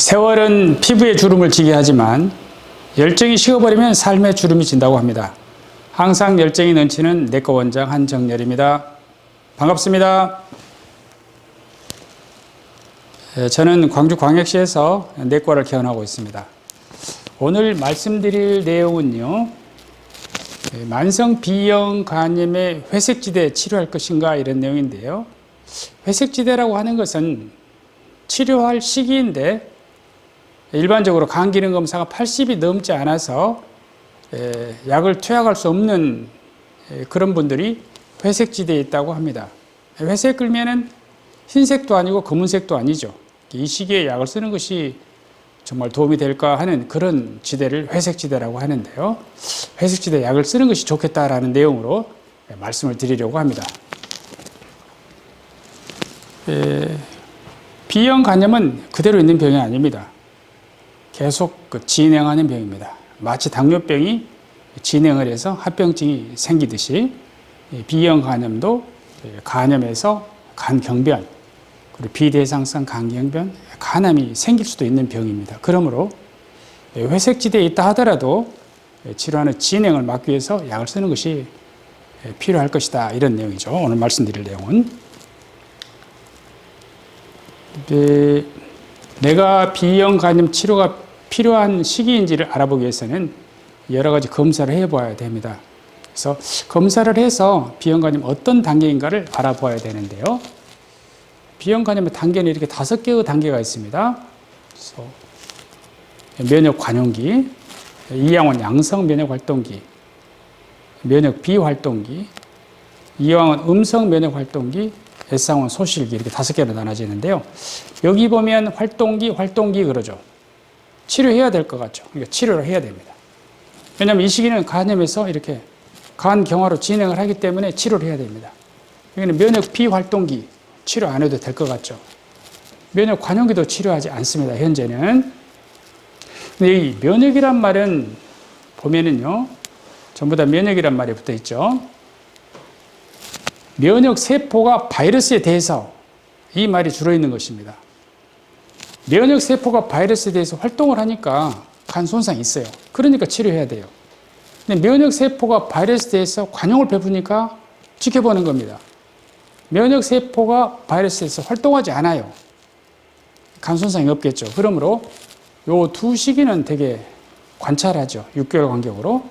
세월은 피부에 주름을 지게 하지만 열정이 식어버리면 삶에 주름이 진다고 합니다. 항상 열정이 넘치는 내과 원장 한정열입니다. 반갑습니다. 저는 광주광역시에서 내과를 개원하고 있습니다. 오늘 말씀드릴 내용은요, 만성 B형 간염의 회색지대 치료할 것인가 이런 내용인데요. 회색지대라고 하는 것은 치료할 시기인데 일반적으로 간 기능 검사가 80이 넘지 않아서 약을 투약할 수 없는 그런 분들이 회색지대에 있다고 합니다. 회색 그러면은 흰색도 아니고 검은색도 아니죠. 이 시기에 약을 쓰는 것이 정말 도움이 될까 하는 그런 지대를 회색지대라고 하는데요. 회색지대 약을 쓰는 것이 좋겠다라는 내용으로 말씀을 드리려고 합니다. B형 간염은 그대로 있는 병이 아닙니다. 계속 진행하는 병입니다. 마치 당뇨병이 진행을 해서 합병증이 생기듯이 B형 간염도 간염에서 간경변, 그리고 비대상성 간경변, 간암이 생길 수도 있는 병입니다. 그러므로 회색지대에 있다 하더라도 질환의 진행을 막기 위해서 약을 쓰는 것이 필요할 것이다. 이런 내용이죠. 오늘 말씀드릴 내용은. 내가 B형 간염 치료가 필요한 시기인지를 알아보기 위해서는 여러 가지 검사를 해봐야 됩니다. 그래서 검사를 해서 B형 간염 어떤 단계인가를 알아봐야 되는데요. B형 간염의 단계는 이렇게 5개의 단계가 있습니다. 그래서 면역 관용기, 이양원 양성 면역 활동기, 면역 비활동기, 이양원 음성 면역 활동기, S상원 소실기 이렇게 5개로 나눠지는데요. 여기 보면 활동기 그러죠. 치료해야 될 것 같죠. 그러니까 치료를 해야 됩니다. 왜냐하면 이 시기는 간염에서 이렇게 간 경화로 진행을 하기 때문에 치료를 해야 됩니다. 여기는 면역 비활동기 치료 안 해도 될 것 같죠. 면역 관용기도 치료하지 않습니다. 현재는. 근데 이 면역이란 말은 보면은요, 전부 다 면역이란 말이 붙어 있죠. 면역 세포가 바이러스에 대해서 이 말이 주로 있는 것입니다. 면역 세포가 바이러스에 대해서 활동을 하니까 간 손상이 있어요. 그러니까 치료해야 돼요. 근데 면역 세포가 바이러스에 대해서 관용을 베푸니까 지켜보는 겁니다. 면역 세포가 바이러스에서 활동하지 않아요. 간 손상이 없겠죠. 그러므로 요 두 시기는 되게 관찰하죠. 6개월 간격으로.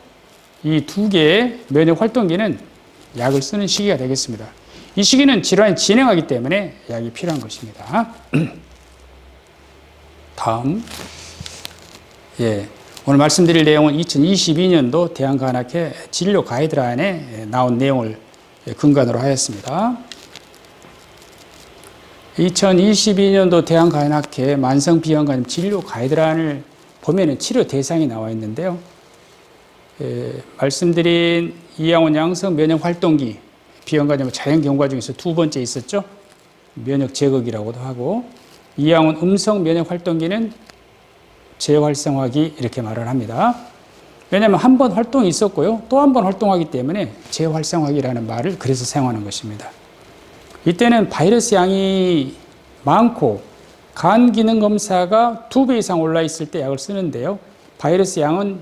이 두 개의 면역 활동기는 약을 쓰는 시기가 되겠습니다. 이 시기는 질환이 진행하기 때문에 약이 필요한 것입니다. 다음. 오늘 말씀드릴 내용은 2022년도 대한간암회 진료 가이드라인에 나온 내용을 근간으로 하였습니다. 2022년도 대한간암회 만성 B형 간염 진료 가이드라인을 보면 치료 대상이 나와 있는데요. 말씀드린 이양원 양성 면역 활동기 B형 간염 자연 경과 중에서 두 번째 있었죠. 면역 제거기라고도 하고, 이양원 음성 면역 활동기는 재활성화기 이렇게 말을 합니다. 왜냐하면 한 번 활동이 있었고요, 또 한 번 활동하기 때문에 재활성화기라는 말을 그래서 사용하는 것입니다. 이때는 바이러스 양이 많고 간 기능 검사가 2배 이상 올라 있을 때 약을 쓰는데요. 바이러스 양은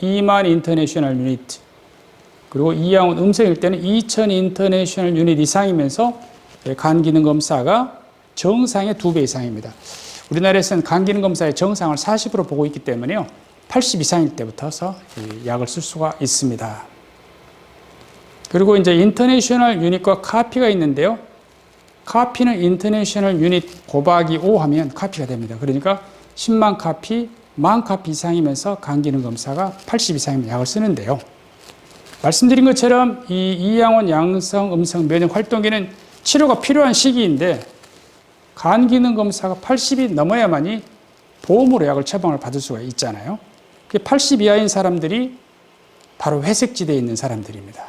2만 인터내셔널 유닛, 그리고 이 양은 음성일 때는 2,000 인터내셔널 유닛 이상이면서 간 기능 검사가 정상의 2배 이상입니다. 우리나라에서는 간 기능 검사의 정상을 40으로 보고 있기 때문에요. 80 이상일 때부터서 약을 쓸 수가 있습니다. 그리고 이제 인터내셔널 유닛과 카피가 있는데요. 카피는 인터내셔널 유닛 곱하기 5 하면 카피가 됩니다. 그러니까 10만 카피, 10,000 카피 이상이면서 간 기능 검사가 80 이상이면 약을 쓰는데요. 말씀드린 것처럼 이 이양원 양성 음성 면역 활동기는 치료가 필요한 시기인데 간 기능 검사가 80이 넘어야만이 보험으로 약을 처방을 받을 수가 있잖아요. 80 이하인 사람들이 바로 회색지대에 있는 사람들입니다.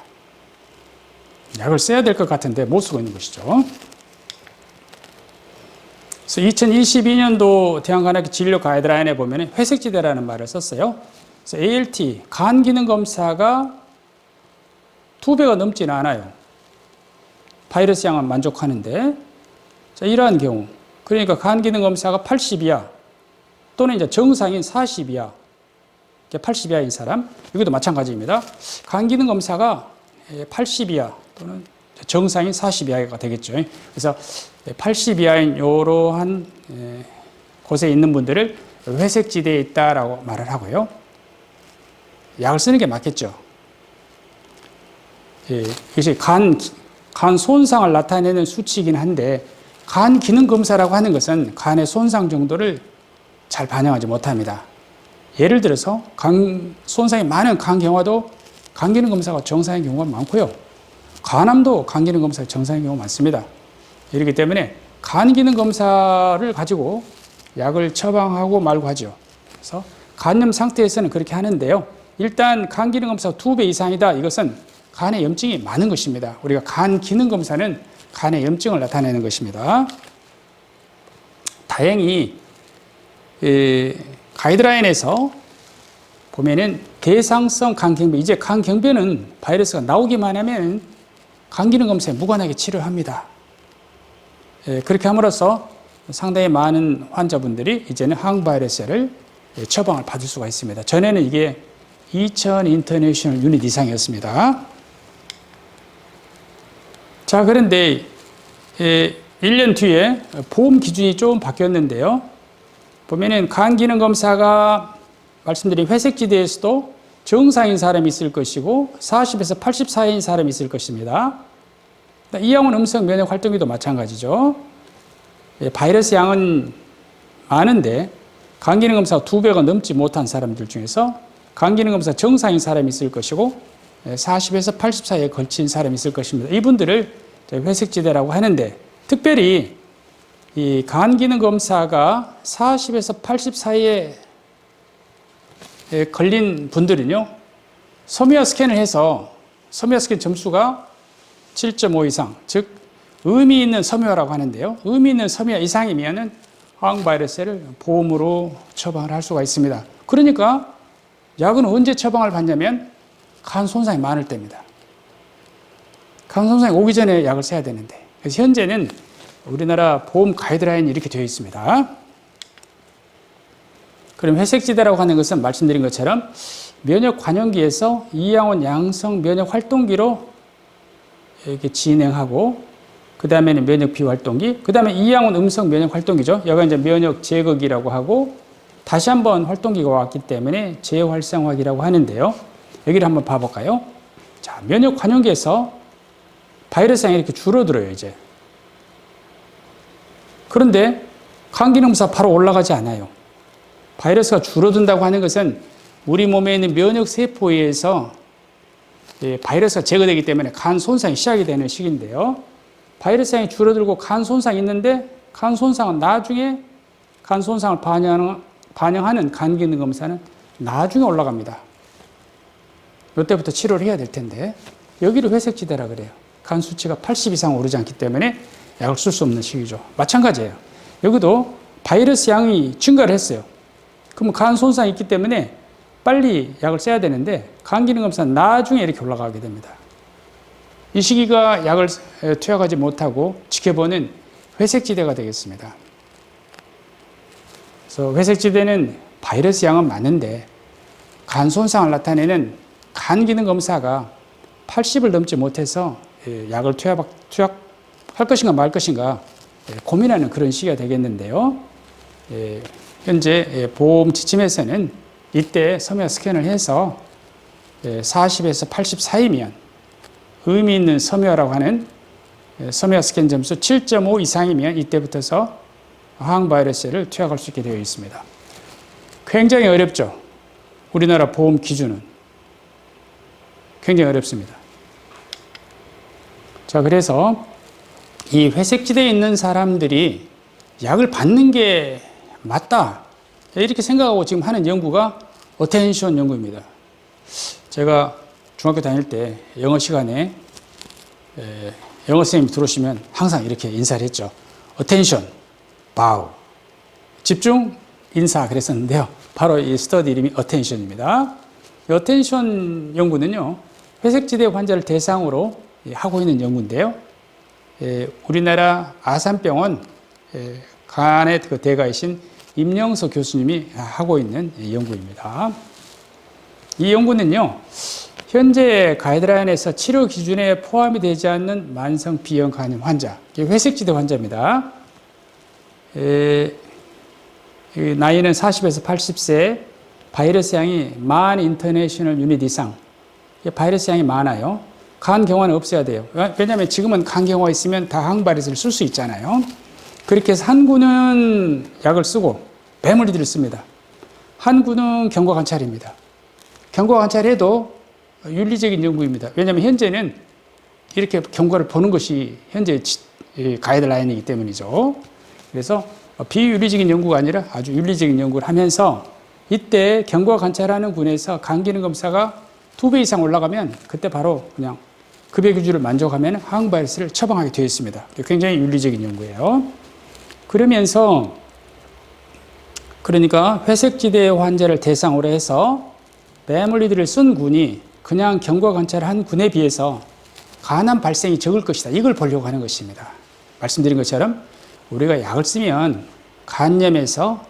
약을 써야 될 것 같은데 못 쓰고 있는 것이죠. 그래서 2022년도 대한간암회 진료 가이드라인에 보면 회색지대라는 말을 썼어요. 그래서 ALT, 간 기능 검사가 2배가 넘지는 않아요. 바이러스 양은 만족하는데, 자, 이러한 경우, 그러니까 간 기능 검사가 80이야. 또는 이제 정상인 40 이하, 80 이하인 사람, 이것도 마찬가지입니다. 간 기능 검사가 80 이하 또는 정상인 40 이하가 되겠죠. 그래서 80 이하인 이러한 곳에 있는 분들을 회색 지대에 있다라고 말을 하고요. 약을 쓰는 게 맞겠죠. 이것이 간 손상을 나타내는 수치이긴 한데, 간 기능 검사라고 하는 것은 간의 손상 정도를 잘 반영하지 못합니다. 예를 들어서 간 손상이 많은 간 경화도 간 기능 검사가 정상인 경우가 많고요. 간암도 간 기능 검사가 정상인 경우가 많습니다. 이렇기 때문에 간 기능 검사를 가지고 약을 처방하고 말고 하죠. 그래서 간염 상태에서는 그렇게 하는데요. 일단 간 기능 검사가 2배 이상이다. 이것은 간에 염증이 많은 것입니다. 우리가 간 기능 검사는 간의 염증을 나타내는 것입니다. 다행히 가이드라인에서 보면은 대상성 간경변, 이제 간경변은 바이러스가 나오기만 하면 간 기능 검사에 무관하게 치료합니다. 그렇게 함으로써 상당히 많은 환자분들이 이제는 항바이러스를 처방을 받을 수가 있습니다. 전에는 이게 2000 인터내셔널 유닛 이상이었습니다. 자, 그런데 1년 뒤에 보험 기준이 좀 바뀌었는데요. 보면은 간 기능 검사가 말씀드린 회색지대에서도 정상인 사람이 있을 것이고 40에서 80 사이인 사람이 있을 것입니다. 이양원 음성 면역 활동기도 마찬가지죠. 바이러스 양은 많은데 간 기능 검사가 2배가 넘지 못한 사람들 중에서 간 기능 검사 정상인 사람이 있을 것이고 40에서 80 사이에 걸친 사람이 있을 것입니다. 이분들을 회색지대라고 하는데, 특별히 이 간 기능 검사가 40에서 80 사이에 걸린 분들은요, 섬유화 스캔을 해서 섬유화 스캔 점수가 7.5 이상, 즉 의미 있는 섬유화라고 하는데요. 의미 있는 섬유화 이상이면은 항바이러스를 보험으로 처방을 할 수가 있습니다. 그러니까 약은 언제 처방을 받냐면 간 손상이 많을 때입니다. 간 손상이 오기 전에 약을 써야 되는데, 그래서 현재는 우리나라 보험 가이드라인이 이렇게 되어 있습니다. 그럼 회색지대라고 하는 것은 말씀드린 것처럼 면역 관용기에서 이양원 양성 면역 활동기로 이렇게 진행하고, 그 다음에는 면역 비활동기, 그 다음에 이양원 음성 면역 활동기죠. 여기가 이제 면역 제거기라고 하고, 다시 한번 활동기가 왔기 때문에 재활성화기라고 하는데요. 여기를 한번 봐볼까요? 자, 면역 관용기에서 바이러스 양이 이렇게 줄어들어요, 이제. 그런데 간 기능 검사 바로 올라가지 않아요. 바이러스가 줄어든다고 하는 것은 우리 몸에 있는 면역 세포에 의해서 바이러스가 제거되기 때문에 간 손상이 시작이 되는 시기인데요. 바이러스 양이 줄어들고 간 손상이 있는데, 간 손상은 나중에 간 손상을 반영하는 간 기능 검사는 나중에 올라갑니다. 이때부터 치료를 해야 될 텐데, 여기를 회색지대라 그래요. 간 수치가 80 이상 오르지 않기 때문에 약을 쓸 수 없는 시기죠. 마찬가지예요. 여기도 바이러스 양이 증가를 했어요. 그럼 간 손상이 있기 때문에 빨리 약을 써야 되는데, 간 기능 검사는 나중에 이렇게 올라가게 됩니다. 이 시기가 약을 투약하지 못하고 지켜보는 회색지대가 되겠습니다. 그래서 회색지대는 바이러스 양은 많은데 간 손상을 나타내는 간 기능 검사가 80을 넘지 못해서 약을 투약할 것인가 말 것인가 고민하는 그런 시기가 되겠는데요. 현재 보험 지침에서는 이때 섬유화 스캔을 해서 40에서 80 사이면 의미 있는 섬유화라고 하는 섬유화 스캔 점수 7.5 이상이면 이때부터서 항바이러스를 투약할 수 있게 되어 있습니다. 굉장히 어렵죠. 우리나라 보험 기준은 굉장히 어렵습니다. 자, 그래서 이 회색지대에 있는 사람들이 약을 받는 게 맞다, 이렇게 생각하고 지금 하는 연구가 어텐션 연구입니다. 제가 중학교 다닐 때 영어 시간에 영어 선생님이 들어오시면 항상 이렇게 인사를 했죠. 어텐션, 바우, 집중, 인사 그랬었는데요. 바로 이 스터디 이름이 어텐션입니다. 이 어텐션 연구는요, 회색지대 환자를 대상으로 하고 있는 연구인데요. 우리나라 아산병원 간의 그 대가이신 임영석 교수님이 하고 있는 연구입니다. 이 연구는요, 현재 가이드라인에서 치료 기준에 포함이 되지 않는 만성 B형 간염 환자, 회색지대 환자입니다. 나이는 40에서 80세, 바이러스 양이 10,000 인터내셔널 유닛 이상, 바이러스 양이 많아요. 간 경화는 없어야 돼요. 왜냐하면 지금은 간 경화 있으면 다 항바이러스를 쓸 수 있잖아요. 그렇게 해서 한 군은 약을 쓰고 배물리들을 씁니다. 한 군은 경과 관찰입니다. 경과 관찰해도 윤리적인 연구입니다. 왜냐하면 현재는 이렇게 경과를 보는 것이 현재 가이드라인이기 때문이죠. 그래서 비윤리적인 연구가 아니라 아주 윤리적인 연구를 하면서 이때 경과 관찰하는 군에서 간 기능 검사가 2배 이상 올라가면 그때 바로 그냥 급여 기준을 만족하면 항바이러스를 처방하게 되어 있습니다. 굉장히 윤리적인 연구예요. 그러면서 그러니까 회색지대 환자를 대상으로 해서 배물리들을 쓴 군이 그냥 경과 관찰한 군에 비해서 간암 발생이 적을 것이다. 이걸 보려고 하는 것입니다. 말씀드린 것처럼 우리가 약을 쓰면 간염에서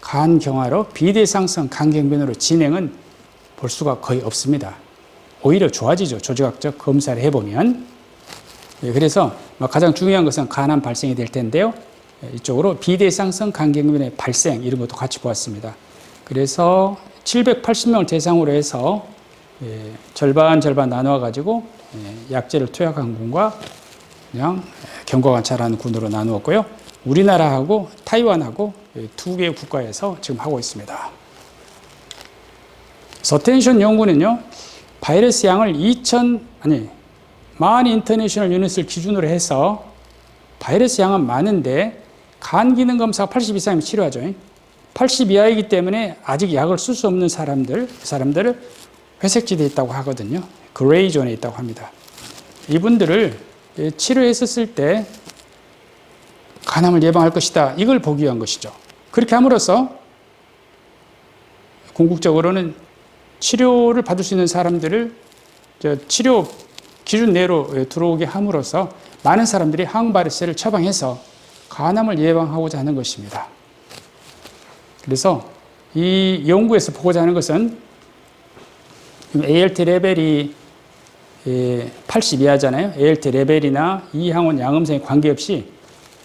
간 경화로 비대상성 간경변으로 진행은 볼 수가 거의 없습니다. 오히려 좋아지죠. 조직학적 검사를 해보면. 그래서 가장 중요한 것은 간암 발생이 될 텐데요. 이쪽으로 비대상성 간경변의 발생 이런 것도 같이 보았습니다. 그래서 780명을 대상으로 해서 절반 나누어 가지고 약제를 투약한 군과 그냥 경과 관찰하는 군으로 나누었고요. 우리나라하고 타이완하고 2개의 국가에서 지금 하고 있습니다. 서텐션 연구는요, 바이러스 양을 10,000 인터내셔널 유닛을 기준으로 해서 바이러스 양은 많은데 간 기능 검사 80 이상이면 치료하죠. 80 이하이기 때문에 아직 약을 쓸 수 없는 사람들을 회색지대에 있다고 하거든요. 그레이 존에 있다고 합니다. 이분들을 치료했었을 때 간암을 예방할 것이다. 이걸 보기 위한 것이죠. 그렇게 함으로써 궁극적으로는 치료를 받을 수 있는 사람들을 치료 기준 내로 들어오게 함으로써 많은 사람들이 항바이러스를 처방해서 간암을 예방하고자 하는 것입니다. 그래서 이 연구에서 보고자 하는 것은 ALT 레벨이 80 이하잖아요. ALT 레벨이나 이항원 양음성에 관계없이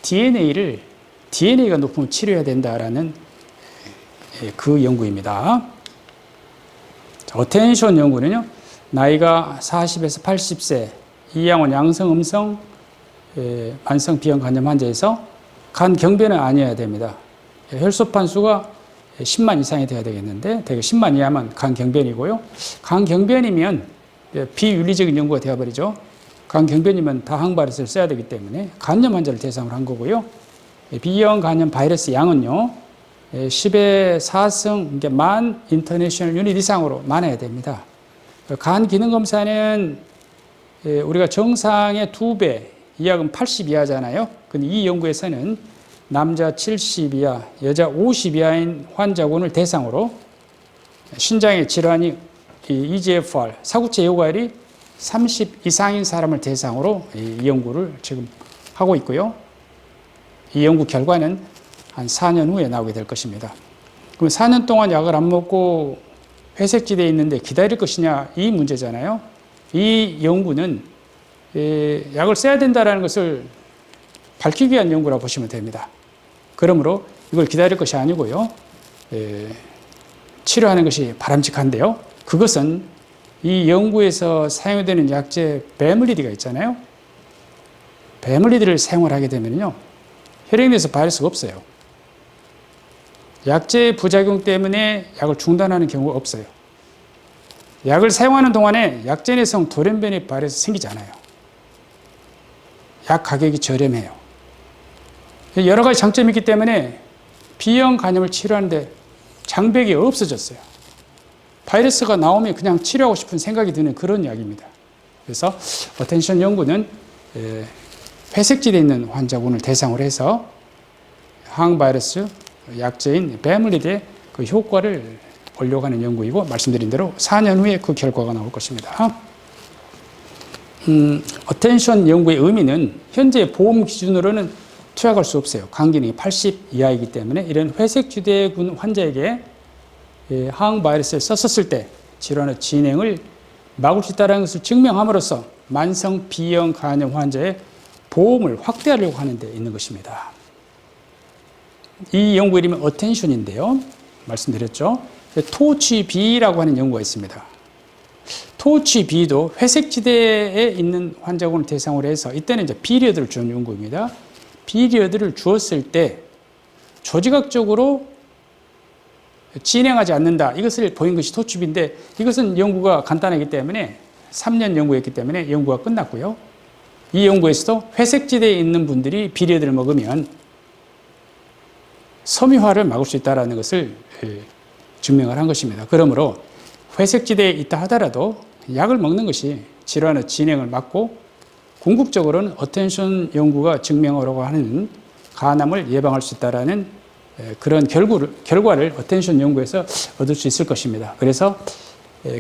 DNA가 높으면 치료해야 된다라는 그 연구입니다. 어텐션 연구는요, 나이가 40에서 80세, 이항원 양성, 음성, 만성 B형 간염 환자에서 간 경변은 아니어야 됩니다. 혈소판 수가 10만 이상이 돼야 되겠는데, 대개 10만 이하면 간 경변이고요. 간 경변이면 비윤리적인 연구가 되어버리죠. 간 경변이면 다 항바이러스를 써야 되기 때문에 간염 환자를 대상으로 한 거고요. B형 간염 바이러스 양은요, 10의 4승, 그러니까 10,000 인터내셔널 유닛 이상으로 많아야 됩니다. 간 기능 검사는 우리가 정상의 2배, 이 약은 80 이하잖아요. 근데 이 연구에서는 남자 70 이하, 여자 50 이하인 환자군을 대상으로 신장의 질환이 EGFR, 사구체 요과율이 30 이상인 사람을 대상으로 이 연구를 지금 하고 있고요. 이 연구 결과는 한 4년 후에 나오게 될 것입니다. 그럼 4년 동안 약을 안 먹고 회색지대에 있는데 기다릴 것이냐, 이 문제잖아요. 이 연구는 약을 써야 된다는 것을 밝히기 위한 연구라고 보시면 됩니다. 그러므로 이걸 기다릴 것이 아니고요. 치료하는 것이 바람직한데요. 그것은 이 연구에서 사용되는 약제 배물리드가 있잖아요. 배물리드를 사용을 하게 되면요, 혈액 내에서 바이러스가 없어요. 약제의 부작용 때문에 약을 중단하는 경우가 없어요. 약을 사용하는 동안에 약제 내성 돌연변이 바이러스 생기지 않아요. 약 가격이 저렴해요. 여러 가지 장점이 있기 때문에 B형 간염을 치료하는데 장벽이 없어졌어요. 바이러스가 나오면 그냥 치료하고 싶은 생각이 드는 그런 약입니다. 그래서 어텐션 연구는 회색지대에 있는 환자군을 대상으로 해서 항바이러스 약제인 배물리드의 그 효과를 보려고 하는 연구이고, 말씀드린 대로 4년 후에 그 결과가 나올 것입니다. 어텐션 연구의 의미는 현재 보험 기준으로는 투약할 수 없어요. 간 기능이 80 이하이기 때문에 이런 회색지대군 환자에게 항바이러스를 썼을 때 질환의 진행을 막을 수 있다는 것을 증명함으로써 만성 B형 간염 환자의 보험을 확대하려고 하는 데 있는 것입니다. 이 연구 이름은 어텐션인데요. 말씀드렸죠. 토치비라고 하는 연구가 있습니다. 토치비도 회색지대에 있는 환자군을 대상으로 해서 이때는 이제 비리어드를 주는 연구입니다. 비리어드를 주었을 때 조직학적으로 진행하지 않는다. 이것을 보인 것이 토치비인데 이것은 연구가 간단하기 때문에 3년 연구였기 때문에 연구가 끝났고요. 이 연구에서도 회색지대에 있는 분들이 비리어드를 먹으면 섬유화를 막을 수 있다는 것을 증명을 한 것입니다. 그러므로 회색지대에 있다 하더라도 약을 먹는 것이 질환의 진행을 막고 궁극적으로는 어텐션 연구가 증명하려고 하는 간암을 예방할 수 있다는 그런 결과를 어텐션 연구에서 얻을 수 있을 것입니다. 그래서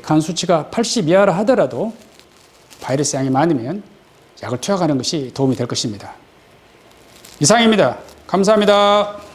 간 수치가 80 이하라 하더라도 바이러스 양이 많으면 약을 투약하는 것이 도움이 될 것입니다. 이상입니다. 감사합니다.